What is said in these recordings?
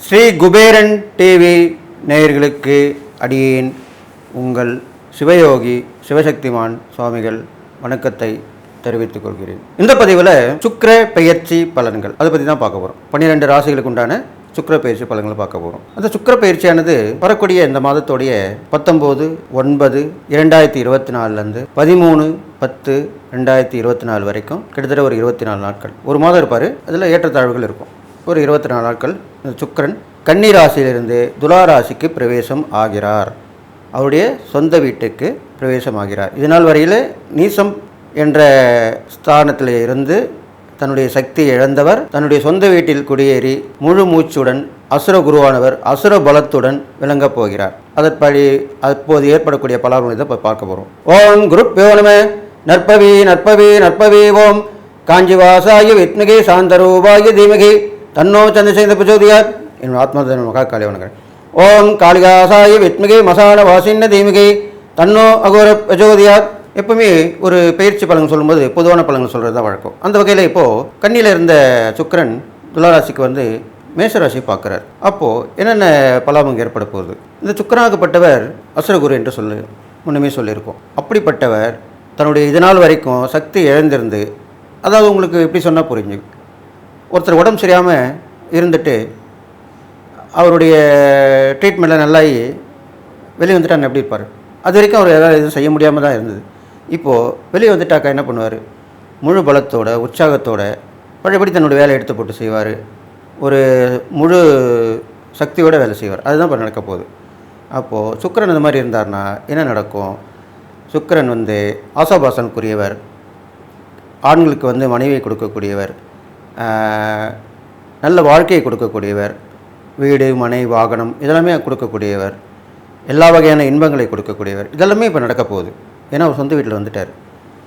Sri Kuberan TV நேயர்களுக்கு அடியேன் உங்கள் சிவயோகி சிவசக்திமான் சுவாமிகள் வணக்கத்தை தெரிவித்துக் கொள்கிறேன். இந்த பதிவில் சுக்கிர பெயர்ச்சி பலன்கள் அதை பற்றி தான் பார்க்க போகிறோம். 12 ராசிகளுக்கு உண்டான சுக்கிர பயிற்சி பலன்களை பார்க்க போகிறோம். அந்த சுக்கிர பயிற்சியானது வரக்கூடிய இந்த மாதத்தோடைய 19/9/2024 13/10/2024 வரைக்கும் கிட்டத்தட்ட ஒரு 24 நாட்கள், ஒரு மாதம் இருப்பார். அதில் ஏற்றத்தாழ்வுகள் இருக்கும். ஒரு 24 நாட்கள் இந்த சுக்கிரன் கன்னி ராசியிலிருந்து துலா ராசிக்கு பிரவேசம் ஆகிறார். அவருடைய சொந்த வீட்டுக்கு பிரவேசம் ஆகிறார். இதனால் வரையில் நீசம் என்ற ஸ்தானத்தில் இருந்து தன்னுடைய சக்தியை இழந்தவர் தன்னுடைய சொந்த வீட்டில் குடியேறி முழு மூச்சுடன் அசுர குருவானவர் அசுர பலத்துடன் விளங்கப் போகிறார். அதற்படி அப்போது ஏற்படக்கூடிய பலன்களை தான் பார்க்க போகிறோம். ஓம் குருப்யோ நம. நற்பவி நற்பவி நற்பவி. ஓம் காஞ்சிவாசாய வித்மகி சாந்தரூபாய தீமகி தன்னோ சந்திரசேகர பிரச்சோதியார். என் ஆத்மதன மகா காளி வணங்குறேன். ஓம் காளிகாசாய வித்மகி மசான வாசின்ன தீமகி தன்னோ அகோர பிரச்சோதியார். எப்பவுமே ஒரு பயிற்சி பலன் சொல்லும்போது பொதுவான பலன்கள் சொல்கிறது தான் வழக்கம். அந்த வகையில் இப்போது கன்னியில் இருந்த சுக்கிரன் துளாராசிக்கு வந்து மேஷராசி பார்க்குறார். அப்போது என்னென்ன பலாபம் ஏற்பட போகுது? இந்த சுக்கிரனாகப்பட்டவர் அசுரகுரு என்று முன்னமே சொல்லியிருக்கோம். அப்படிப்பட்டவர் தன்னுடைய இதனால் வரைக்கும் சக்தி இழந்திருந்து, அதாவது உங்களுக்கு எப்படி சொன்னால் புரிஞ்சு, ஒருத்தர் உடம்பு சரியாமல் இருந்துட்டு அவருடைய ட்ரீட்மெண்ட்டில் நல்லாகி வெளியே வந்துட்டாங்க எப்படி இருப்பார்? அது வரைக்கும் அவர் ஏதாவது எதுவும் செய்ய முடியாமல் தான் இருந்தது. இப்போது வெளியே வந்துட்டாக்கா என்ன பண்ணுவார்? முழு பலத்தோட உற்சாகத்தோட பழையபடி தன்னோட வேலையை எடுத்து போட்டு செய்வார். ஒரு முழு சக்தியோடு வேலை செய்வார். அதுதான் இப்போ நடக்க போகுது. அப்போது சுக்கிரன் இந்த மாதிரி இருந்தார்னா என்ன நடக்கும்? சுக்கிரன் வந்து ஆசாபாசனுக்குரியவர், ஆண்களுக்கு வந்து மனைவியை கொடுக்கக்கூடியவர், நல்ல வாழ்க்கையை கொடுக்கக்கூடியவர், வீடு மனை வாகனம் இதெல்லாமே கொடுக்கக்கூடியவர், எல்லா வகையான இன்பங்களை கொடுக்கக்கூடியவர். இதெல்லாமே இப்போ நடக்க போகுது. ஏன்னா அவர் சொந்த வீட்டில் வந்துட்டார்,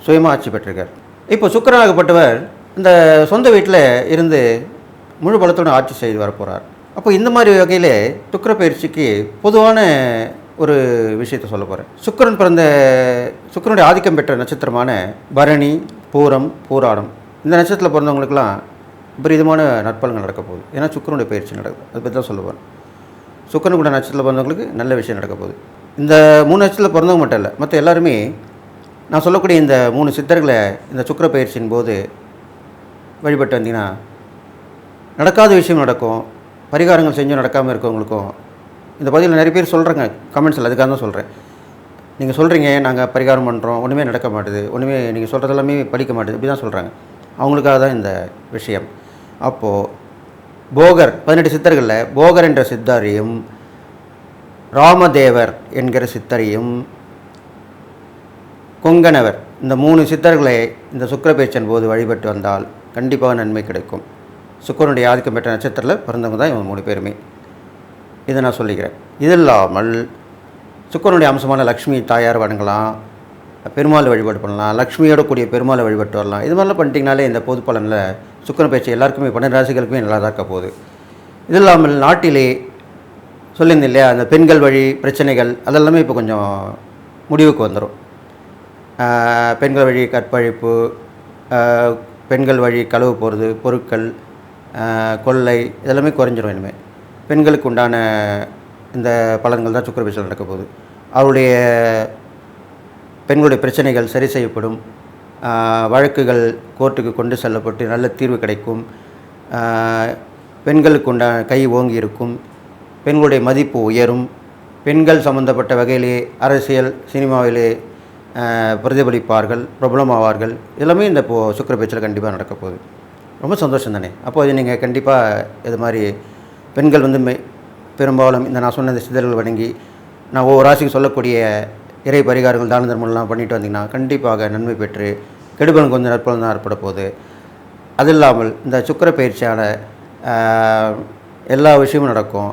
சுயமாக ஆட்சி பெற்றிருக்கார். இப்போ சுக்கிரனாகப்பட்டவர் இந்த சொந்த வீட்டில் இருந்து முழு பலத்தோடு ஆட்சி செய்து வரப்போகிறார். அப்போ இந்த மாதிரி வகையில் சுக்கிர பயிற்சிக்கு பொதுவான ஒரு விஷயத்தை சொல்ல போகிறேன். சுக்கிரனுடைய ஆதிக்கம் பெற்ற நட்சத்திரமான பரணி, பூரம், பூராடம் இந்த நட்சத்திரத்தில் பிறந்தவங்களுக்கெல்லாம் விபரீதமான நற்பலன்கள் நடக்க போகுது. ஏன்னா சுக்கிரனுடைய பயிற்சி நடக்குது. அதை பற்றி தான் சொல்லுவேன். சுக்கிரன் கூட நட்சத்திரத்தில் பிறந்தவங்களுக்கு நல்ல விஷயம் நடக்க போகுது. இந்த 3 நட்சத்திரத்தில் பிறந்தவங்க மட்டும் இல்லை, மற்ற எல்லாருமே நான் சொல்லக்கூடிய இந்த 3 சித்தர்களை இந்த சுக்கிர பயிற்சியின் போது வழிபட்டு வந்தீங்கன்னா நடக்காத விஷயம் நடக்கும். பரிகாரங்கள் செஞ்சும் நடக்காமல் இருக்கவங்களுக்கும் இந்த பதிவில் நிறைய பேர் சொல்கிறாங்க கமெண்ட்ஸில். அதுக்காக தான் சொல்கிறேன். நீங்கள் சொல்கிறீங்க நாங்கள் பரிகாரம் பண்ணுறோம், ஒன்றுமே நடக்க மாட்டுது, ஒன்றுமே நீங்கள் சொல்கிறதெல்லாமே படிக்க மாட்டுது, இப்படி தான் சொல்கிறாங்க. அவங்களுக்காக தான் இந்த விஷயம். அப்போது போகர் 18 சித்தர்களில் போகர் என்ற சித்தரையும் ராமதேவர் என்கிற சித்தரையும் கொங்கணவர் இந்த 3 சித்தர்களை இந்த சுக்கிர பயிற்சியின் போது வழிபட்டு வந்தால் கண்டிப்பாக நன்மை கிடைக்கும். சுக்கிரனுடைய ஆதிக்கம் பெற்ற நட்சத்திரத்தில் பிறந்தவங்க தான் இவங்க 3 பேருமே. இதை நான் சொல்லிக்கிறேன். இது இல்லாமல் சுக்கிரனுடைய அம்சமான லக்ஷ்மி தாயார் வணங்கலாம், பெருமாள் வழிபாடு பண்ணலாம், லக்ஷ்மியோட கூடிய பெருமாளை வழிபட்டு வரலாம். இது மாதிரிலாம் பண்ணிட்டீங்கனாலே இந்த பொது பலனில் சுக்கிர பயிற்சி எல்லாருக்குமே 12 ராசிகளுக்குமே நல்லா தான் இருக்க போகுது. இது இல்லாமல் நாட்டிலே சொல்லியிருந்தேன் இல்லையா, அந்த பெண்கள் வழி பிரச்சனைகள் அதெல்லாமே இப்போ கொஞ்சம் முடிவுக்கு வந்துடும். பெண்கள் வழி கற்பழிப்பு, பெண்கள் வழி களவு போகிறது, பொருட்கள் கொள்ளை இதெல்லாமே குறைஞ்சிடும். இனிமேல் பெண்களுக்கு உண்டான இந்த பலன்கள் தான் சுக்கிர பயிற்சியில் நடக்க போகுது. அவருடைய பெண்களுடைய பிரச்சனைகள் சரி செய்யப்படும், வழக்குகள் கோர்ட்டுக்கு கொண்டு செல்லப்பட்டு நல்ல தீர்வு கிடைக்கும், பெண்களுக்கு உண்டான கை ஓங்கி இருக்கும், பெண்களுடைய மதிப்பு உயரும், பெண்கள் சம்பந்தப்பட்ட வகையிலே அரசியல் சினிமாவிலே பிரதிபலிப்பார்கள், பிரபலமாவார்கள். எல்லாமே இந்த இப்போது சுக்கிர பயிற்சியில் கண்டிப்பாக நடக்க போகுது. ரொம்ப சந்தோஷம் தானே? அப்போது நீங்கள் கண்டிப்பாக இது மாதிரி பெண்கள் வந்து பெரும்பாலும் இந்த நான் சொன்ன இந்த சிதறல் வணங்கி நான் ஒவ்வொரு ராசிக்கு சொல்லக்கூடிய இறை பரிகாரங்கள் தான தர்மம்லாம் பண்ணிட்டு வந்தீங்கன்னா கண்டிப்பாக நன்மை பெற்று கெடுபலன் கொஞ்சம் நற்பலன் தான் ஏற்பட போகுது. அது இல்லாமல் இந்த சுக்கிர பயிற்சியான எல்லா விஷயமும் நடக்கும்.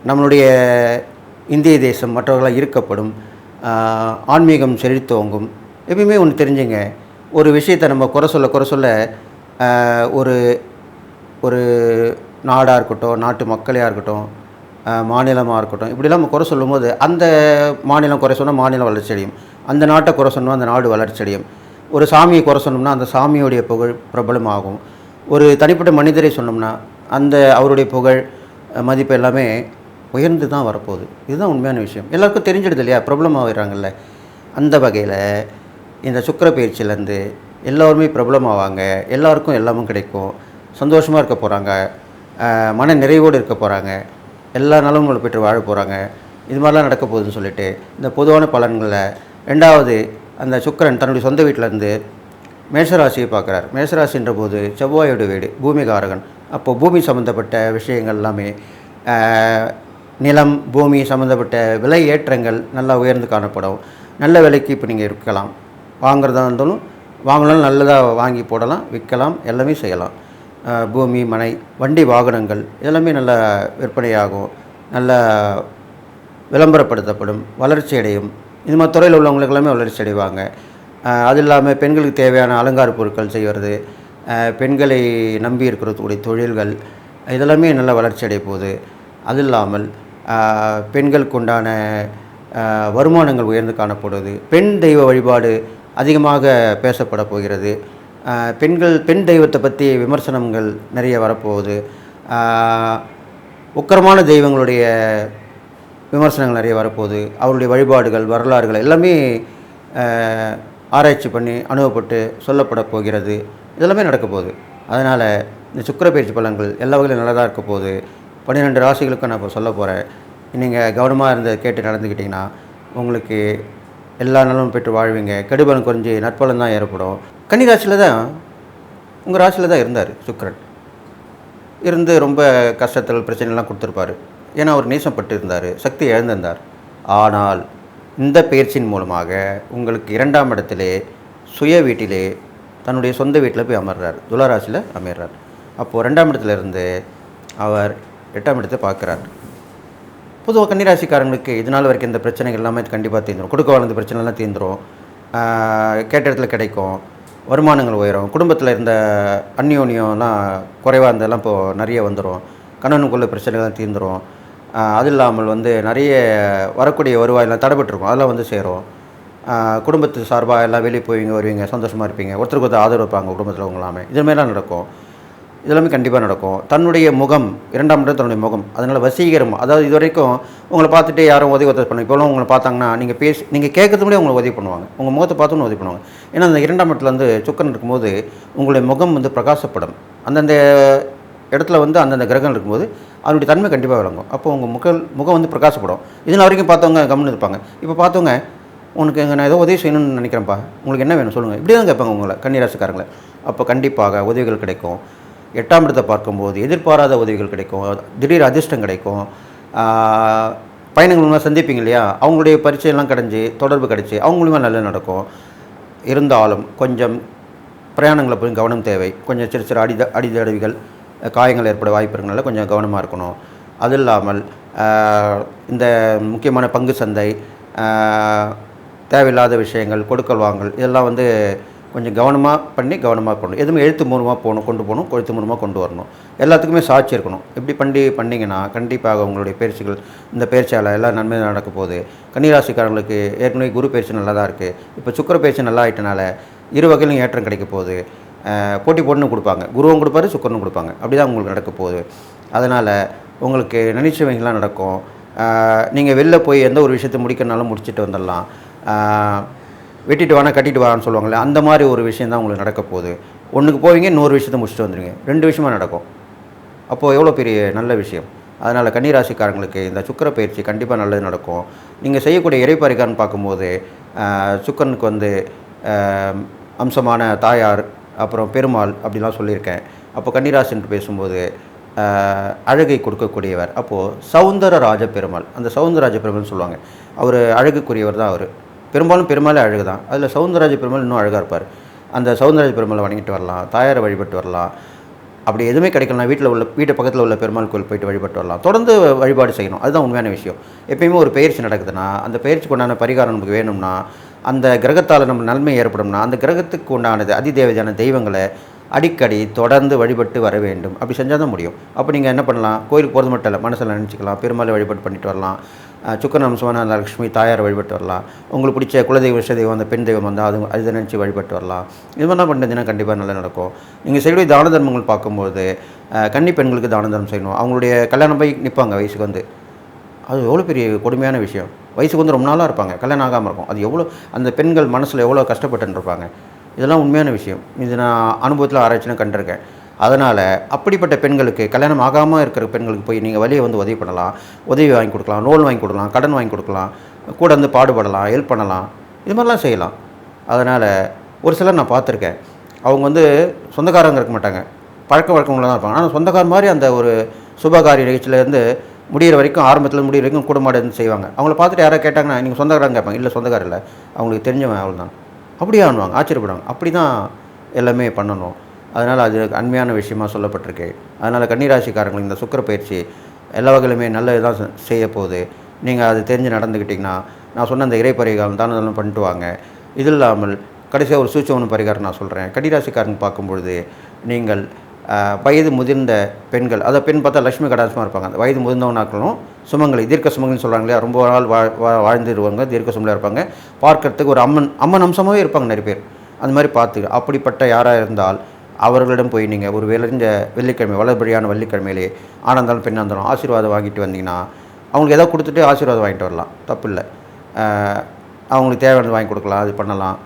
நம்மளுடைய இந்திய தேசம் மற்றவர்களால் ஈர்க்கப்படும், ஆன்மீகம் செழித்தோங்கும். எப்பயுமே ஒன்று தெரிஞ்சுங்க, ஒரு விஷயத்தை நம்ம குறை சொல்ல ஒரு ஒரு நாடாக இருக்கட்டும், நாட்டு மக்களையாக இருக்கட்டும், மாநிலமாக இருக்கட்டும், இப்படிலாம் நம்ம குறை சொல்லும்போது அந்த மாநிலம் குறை சொன்னால் மாநிலம் வளர்ச்சி அடையும், அந்த நாட்டை குறை சொன்னால் அந்த நாடு வளர்ச்சி அடையும். ஒரு சாமியை குறை சொன்னோம்னா அந்த சாமியுடைய புகழ் பிரபலமாகும். ஒரு தனிப்பட்ட மனிதரை சொன்னோம்னா அந்த அவருடைய புகழ் மதிப்பு எல்லாமே உயர்ந்து தான் வரப்போகுது. இதுதான் உண்மையான விஷயம். எல்லாருக்கும் தெரிஞ்சிடுது இல்லையா, பிரபலமாகிடுறாங்கல்ல. அந்த வகையில் இந்த சுக்கிர பயிற்சியிலேருந்து எல்லோருமே பிரபலமாவாங்க, எல்லாருக்கும் எல்லாமும் கிடைக்கும், சந்தோஷமாக இருக்க போகிறாங்க, மன நிறைவோடு இருக்க போகிறாங்க, எல்லா நலன்களும் பெற்று வாழ போகிறாங்க. இது மாதிரிலாம் நடக்க போகுதுன்னு சொல்லிட்டு இந்த பொதுவான பலன்களில் 2வது அந்த சுக்கிரன் தன்னுடைய சொந்த வீட்டிலேருந்து மேஷராசியை பார்க்குறார். மேஷராசின்ற போது செவ்வாயோட வீடு, பூமிகாரகன். அப்போது பூமி சம்மந்தப்பட்ட விஷயங்கள் எல்லாமே நிலம் பூமி சம்மந்தப்பட்ட விலை ஏற்றங்கள் நல்லா உயர்ந்து காணப்படும். நல்ல விலைக்கு இப்போ நீங்கள் இருக்கலாம், வாங்குறதா இருந்தாலும் வாங்கலாம், நல்லதாக வாங்கி போடலாம், விற்கலாம், எல்லாமே செய்யலாம். பூமி மனை வண்டி வாகனங்கள் எல்லாமே நல்ல விற்பனையாகும், நல்ல விளம்பரப்படுத்தப்படும், வளர்ச்சி அடையும். இது மாதிரி துறையில் உள்ளவங்களுக்கு எல்லாமே வளர்ச்சி அடைவாங்க. அது இல்லாமல் பெண்களுக்கு தேவையான அலங்கார பொருட்கள் செய்வது, பெண்களை நம்பி இருக்கிறதுடைய தொழில்கள் இதெல்லாமே நல்ல வளர்ச்சி அடைய போகுது. அது இல்லாமல் பெண்களுக்கு உண்டான வருமானங்கள் உயர்ந்து காணப்படுவது, பெண் தெய்வ வழிபாடு அதிகமாக பேசப்பட போகிறது. பெண் தெய்வத்தை பற்றி விமர்சனங்கள் நிறைய வரப்போகுது. உக்கிரமான தெய்வங்களுடைய விமர்சனங்கள் நிறைய வரப்போகுது. அவருடைய வழிபாடுகள் வரலாறுகள் எல்லாமே ஆராய்ச்சி பண்ணி அனுபவப்பட்டு சொல்லப்பட போகிறது. இதெல்லாமே நடக்க போகுது. அதனால் இந்த சுக்கிர பயிற்சி பலன்கள் எல்லா வகையிலும் நல்லதாக இருக்க போகுது. 12 ராசிகளுக்கும் நான் இப்போ சொல்ல போகிறேன். நீங்கள் கவனமாக இருந்து கேட்டு நடந்துக்கிட்டிங்கன்னா உங்களுக்கு எல்லா நலமும் பெற்று வாழ்வீங்க. கெடுபலன் குறைஞ்சி நற்பலன் தான் ஏற்படும். கன்னி ராசியில் தான், உங்கள் ராசியில் தான் இருந்தார் சுக்கிரன். இருந்து ரொம்ப கஷ்டத்தில் பிரச்சனைலாம் கொடுத்துருப்பார். ஏன்னா அவர் நேசப்பட்டு இருந்தார், சக்தி இழந்திருந்தார். ஆனால் இந்த பயிற்சியின் மூலமாக உங்களுக்கு 2ஆம் இடத்திலே சுய வீட்டிலே தன்னுடைய சொந்த வீட்டில் போய் அமர்றார், துளாராசியில் அமைகிறார். அப்போது 2ஆம் இடத்துல இருந்து அவர் 8ஆம் இடத்தை பார்க்குறார். பொதுவாக கன்னிராசிக்காரங்களுக்கு இதனால் வரைக்கும் இந்த பிரச்சனைகள் எல்லாமே கண்டிப்பாக தீர்ந்துடும். கொடுக்க வாழ்ந்த பிரச்சனைலாம் தீர்ந்துடும், கேட்ட இடத்துல கிடைக்கும், வருமானங்கள் உயரும், குடும்பத்தில் இருந்த அந்யோன்யம்லாம் குறைவாக இருந்ததெல்லாம் இப்போது நிறைய வந்துடும், கணவனுக்குள்ள பிரச்சனைலாம் தீர்ந்துடும். அது இல்லாமல் நிறைய வரக்கூடிய வருவாயெல்லாம் தடைபட்டிருக்கும், அதெல்லாம் சேரும். குடும்பத்து சார்பாக எல்லாம் வெளியே போவீங்க வருவீங்க, சந்தோஷமாக இருப்பீங்க, ஒருத்தருக்கு ஒருத்தர் ஆதரவு வைப்பாங்க குடும்பத்தில் உங்களாமே. இதுமாரிலாம் நடக்கும். இதெல்லாமே கண்டிப்பாக நடக்கும். தன்னுடைய முகம் 2ஆம் இடம் தன்னுடைய முகம், அதனால் வசீகரம். அதாவது இது வரைக்கும் உங்களை பார்த்துட்டு யாரும் உதவி பண்ணுவாங்க. இப்போலாம் உங்களை பார்த்தாங்கன்னா நீங்கள் கேட்கறது முடியே உங்களை உதவி பண்ணுவாங்க, உங்கள் முகத்தை பார்த்தோன்னு உதவி பண்ணுவாங்க. ஏன்னா அந்த 2ஆம் இடத்துல சுக்கிரன் இருக்கும்போது உங்களுடைய முகம் பிரகாசப்படும். அந்தந்த இடத்துல அந்தந்த கிரகம் இருக்கும்போது அதனுடைய தன்மை கண்டிப்பாக விளங்கும். அப்போ உங்கள் முகம் பிரகாசப்படும். இதனால் வரைக்கும் பார்த்தவங்க கவனம் இருப்பாங்க. இப்போ பார்த்தவங்க உனக்கு நான் ஏதோ உதவி செய்யணும்னு நினைக்கிறேன்ப்பா, உங்களுக்கு என்ன வேணும் சொல்லுங்கள், இப்படி தான் கேட்பாங்க உங்களை கன்னிராசிக்காரங்களை. அப்போ கண்டிப்பாக உதவிகள் கிடைக்கும். 8ஆம் இடத்தை பார்க்கும்போது எதிர்பாராத உதவிகள் கிடைக்கும், திடீர் அதிர்ஷ்டம் கிடைக்கும். பயணங்கள் மூலமாக சந்திப்பீங்க இல்லையா, அவங்களுடைய பரிச்சையெல்லாம் கிடைஞ்சி தொடர்பு கிடைச்சி அவங்க மூலமாக நல்லது நடக்கும். இருந்தாலும் கொஞ்சம் பிரயாணங்களை போய் கவனம் தேவை. கொஞ்சம் சிறு சிறு அடிதடவிகள் காயங்கள் ஏற்பட வாய்ப்பு இருக்கிறனால கொஞ்சம் கவனமாக இருக்கணும். அது இல்லாமல் இந்த முக்கியமான பங்கு சந்தை, தேவையில்லாத விஷயங்கள், கொடுக்கல் வாங்கல் இதெல்லாம் கொஞ்சம் கவனமாக பண்ணி கவனமாக இருக்கணும். எதுவுமே எழுத்து மூலமாக கொண்டு போகணும், எழுத்து மூலமாக கொண்டு வரணும். எல்லாத்துக்குமே சாட்சி இருக்கணும். இப்படி பண்ணிங்கன்னா கண்டிப்பாக உங்களுடைய பயிற்சிகள் இந்த பயிற்சியால் எல்லாம் நன்மை நடக்க போகுது. கன்னிராசிக்காரங்களுக்கு ஏற்கனவே குரு பயிற்சி நல்லா தான் இருக்குது. இப்போ சுக்கிர பயிற்சி நல்லா ஆகிட்டனால இரு வகையிலும் ஏற்றம் கிடைக்க போகுது. போட்டி போட்டுன்னு கொடுப்பாங்க, குருவும் கொடுப்பாரு, சுக்கிரனும் கொடுப்பாங்க. அப்படி தான் உங்களுக்கு நடக்க போகுது. அதனால் உங்களுக்கு நினைச்சவங்களாம் நடக்கும். நீங்கள் வெளில போய் எந்த ஒரு விஷயத்தை முடிக்கிறனாலும் முடிச்சுட்டு வந்துடலாம். வெட்டிட்டு வானா கட்டிட்டு வான்னு சொல்லுவாங்களே, அந்த மாதிரி ஒரு விஷயம் தான் உங்களுக்கு நடக்க போகுது. ஒன்றுக்கு போவீங்க, இன்னொரு விஷயத்தை முடிச்சுட்டு வந்துடுவீங்க, 2 விஷயமாக நடக்கும். அப்போது எவ்வளோ பெரிய நல்ல விஷயம். அதனால் கன்னிராசிக்காரங்களுக்கு இந்த சுக்கிர பயிற்சி கண்டிப்பாக நல்லது நடக்கும். நீங்கள் செய்யக்கூடிய இறைப்பறிக்காரன்னு பார்க்கும்போது சுக்கிரனுக்கு அம்சமான தாயார், அப்புறம் பெருமாள் அப்படிலாம் சொல்லியிருக்கேன். அப்போ கன்னிராசின்னு பேசும்போது அழகை கொடுக்கக்கூடியவர். அப்போது சௌந்தரராஜ பெருமாள், அந்த சௌந்தரராஜ பெருமாள்னு சொல்லுவாங்க. அவர் அழகுக்குரியவர் தான். அவர் பெரும்பாலும் அழகு தான். அதில் சௌந்தரராஜ பெருமாள் இன்னும் அழகாக இருப்பார். அந்த சௌந்தரராஜ பெருமாளை வணங்கிட்டு வரலாம், தாயாரை வழிபட்டு வரலாம். அப்படி எதுவுமே கிடைக்கலாம், வீட்டு பக்கத்தில் உள்ள பெருமாள் கோயில் போயிட்டு வழிபட்டு வரலாம். தொடர்ந்து வழிபாடு செய்யணும், அதுதான் உண்மையான விஷயம். எப்பயுமே ஒரு பயிற்சி நடக்குதுன்னா அந்த பயிற்சிக்கு உண்டான பரிகாரம் நமக்கு வேணும்னா, அந்த கிரகத்தால் நம்ம நன்மை ஏற்படும்னா அந்த கிரகத்துக்கு உண்டானது அதிதேவதையான தெய்வங்களை அடிக்கடி தொடர்ந்து வழிபட்டு வர வேண்டும். அப்படி செஞ்சால் தான் முடியும். அப்போ நீங்கள் என்ன பண்ணலாம், கோயிலுக்கு போகிறது மட்டும் இல்லை, மனசில் நினச்சிக்கலாம், பெருமாளை வழிபாடு பண்ணிட்டு வரலாம். சுக்கரன் அம்சமான அந்த லக்ஷ்மி தாயார் வழிபட்டு வரலாம். உங்களுக்கு பிடிச்ச குலதெய்வ இஷ்ட தெய்வம் அந்த பெண் தெய்வம் வந்து அதை நினச்சி வழிபட்டு வரலாம். இது மாதிரிலாம் பண்ணிட்டீங்கன்னா கண்டிப்பாக நல்லா நடக்கும். நீங்கள் செய்யக்கூடிய தான தர்மங்கள் பார்க்கும்போது கன்னி பெண்களுக்கு தான தர்மம் செய்யணும். அவங்களுடைய கல்யாணம் போய் நிற்பாங்க வயசுக்கு வந்து, அது எவ்வளோ பெரிய கொடுமையான விஷயம். வயசுக்கு வந்து ரொம்ப நாளாக இருப்பாங்க, கல்யாணம் ஆகாமல் இருக்கும். அது எவ்வளோ அந்த பெண்கள் மனசில் எவ்வளோ கஷ்டப்பட்டுருப்பாங்க. இதெல்லாம் உண்மையான விஷயம். இது நான் அனுபவத்தில் ஆராய்ச்சினா கண்டிருக்கேன். அதனால் அப்படிப்பட்ட பெண்களுக்கு, கல்யாணம் ஆகாமல் இருக்கிற பெண்களுக்கு போய் நீங்கள் வழியை வந்து உதவி பண்ணலாம், உதவி வாங்கி கொடுக்கலாம், லோன் வாங்கி கொடுக்கலாம், கடன் வாங்கி கொடுக்கலாம், கூட வந்து பாடுபடலாம், ஹெல்ப் பண்ணலாம், இது மாதிரிலாம் செய்யலாம். அதனால் ஒரு சிலர் நான் பார்த்துருக்கேன், அவங்க வந்து சொந்தக்காரங்க இருக்க மாட்டாங்க, பழக்க வழக்கங்களாக தான் இருப்பாங்க. ஆனால் சொந்தக்கார மாதிரி அந்த ஒரு சுபகாரிய நிகழ்ச்சியிலேருந்து முடிகிற வரைக்கும், ஆரம்பத்தில் முடிகிற வரைக்கும் குடும்பமாட இருந்து செய்வாங்க. அவங்கள பார்த்துட்டு யாராவது கேட்டாங்கன்னா நீங்கள் சொந்தக்காரங்க கேட்பாங்க. இல்லை சொந்தக்காரம் இல்லை, அவங்களுக்கு தெரிஞ்சவன் அவள் தான். அப்படியே ஆணுவாங்க, ஆச்சரியப்படுவாங்க. அப்படி தான் எல்லாமே பண்ணணும். அதனால் அது அண்மையான விஷயமாக சொல்லப்பட்டிருக்கு. அதனால் கன்னிராசிக்காரங்களுக்கு இந்த சுக்கிர பயிற்சி எல்லா வகையிலுமே நல்லது தான் செய்ய போகுது. நீங்கள் அது தெரிஞ்சு நடந்துக்கிட்டிங்கன்னா, நான் சொன்ன அந்த இறை பரிகாரம் தானதெல்லாம் பண்ணிட்டு வாங்க. இது இல்லாமல் கடைசியாக ஒரு சூட்சம பரிகாரம் நான் சொல்கிறேன். கன்னிராசிக்காரங்க பார்க்கும்பொழுது நீங்கள் வயது முதிர்ந்த பெண்கள், அதை பெண் பார்த்தா லட்சுமி கடாட்சமாக இருப்பாங்க. அந்த வயது முதிர்ந்தவனாக்களும் சுமங்கலி, தீர்க்க சுமங்கலின்னு சொல்கிறாங்க இல்லையா, ரொம்ப நாள் வாழ்ந்துருவாங்க, தீர்க்க சுமங்கலியாக இருப்பாங்க. பார்க்கறதுக்கு ஒரு அம்மன் அம்சமாகவே இருப்பாங்க நிறைய பேர். அந்த மாதிரி பார்த்து அப்படிப்பட்ட யாராக இருந்தால் அவர்களிடம் போய் நீங்கள் ஒரு விளைஞ்ச வெள்ளிக்கிழமை, வளர்படியான வெள்ளிக்கிழமையிலே ஆனந்தாலும் பெண்ணாந்தாலும் ஆசீர்வாதம் வாங்கிட்டு வந்தீங்கன்னா, அவங்களுக்கு எதாவது கொடுத்துட்டு ஆசீர்வாதம் வாங்கிட்டு வரலாம், தப்பு இல்லை. அவங்களுக்கு தேவையானது வாங்கி கொடுக்கலாம், அது பண்ணலாம்.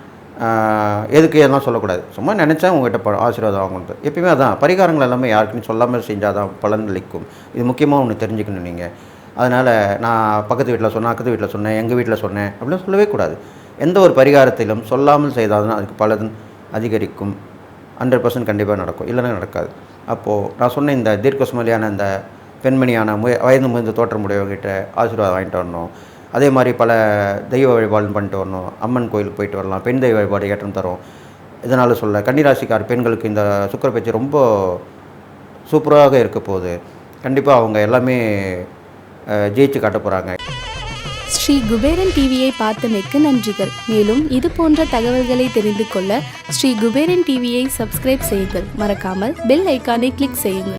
எதுக்கு எதெல்லாம் சொல்லக்கூடாது. சும்மா நினச்சா உங்கள்கிட்ட ஆசீர்வாதம் வாங்கணும். எப்பயுமே அதான் பரிகாரங்கள் எல்லாமே யாருக்குன்னு சொல்லாமல் செஞ்சால் தான் பலன் அளிக்கும். இது முக்கியமாக ஒன்று தெரிஞ்சுக்கணும் நீங்கள். அதனால் நான் பக்கத்து வீட்டில் சொன்னேன், அக்கத்து வீட்டில் சொன்னேன், எங்கள் வீட்டில் சொன்னேன் அப்படின்னு சொல்லவே கூடாது. எந்த ஒரு பரிகாரத்திலும் சொல்லாமல் செய்தால் தான் அதுக்கு பலன் அதிகரிக்கும். 100% கண்டிப்பாக நடக்கும், இல்லைன்னா நடக்காது. அப்போது நான் சொன்ன இந்த தீர்க்க சுமலியான இந்த பெண்மணியான வயது முதிர்ந்த தோற்றமுடையவங்கிட்ட ஆசீர்வாதம் வாங்கிட்டு வரணும். அதே மாதிரி பல தெய்வ வழிபாடு பண்ணிட்டு வரணும். அம்மன் கோயிலுக்கு போயிட்டு வரலாம். பெண் தெய்வ வழிபாடு ஏற்றம் தரும். இதனால் சொல்ல கன்னிராசிக்கார பெண்களுக்கு இந்த சுக்கிர பயிற்சி ரொம்ப சூப்பராக இருக்க போகுது. கண்டிப்பாக அவங்க எல்லாமே ஜெயிச்சு காட்ட போகிறாங்க. ஸ்ரீ குபேரன் டிவியை பார்த்தமைக்கு நன்றிகள். மேலும் இது போன்ற தகவல்களை தெரிந்து கொள்ள ஸ்ரீ குபேரன் டிவியை சப்ஸ்கிரைப் செய்யுங்கள். மறக்காமல் பெல் ஐக்கானை கிளிக் செய்யுங்கள்.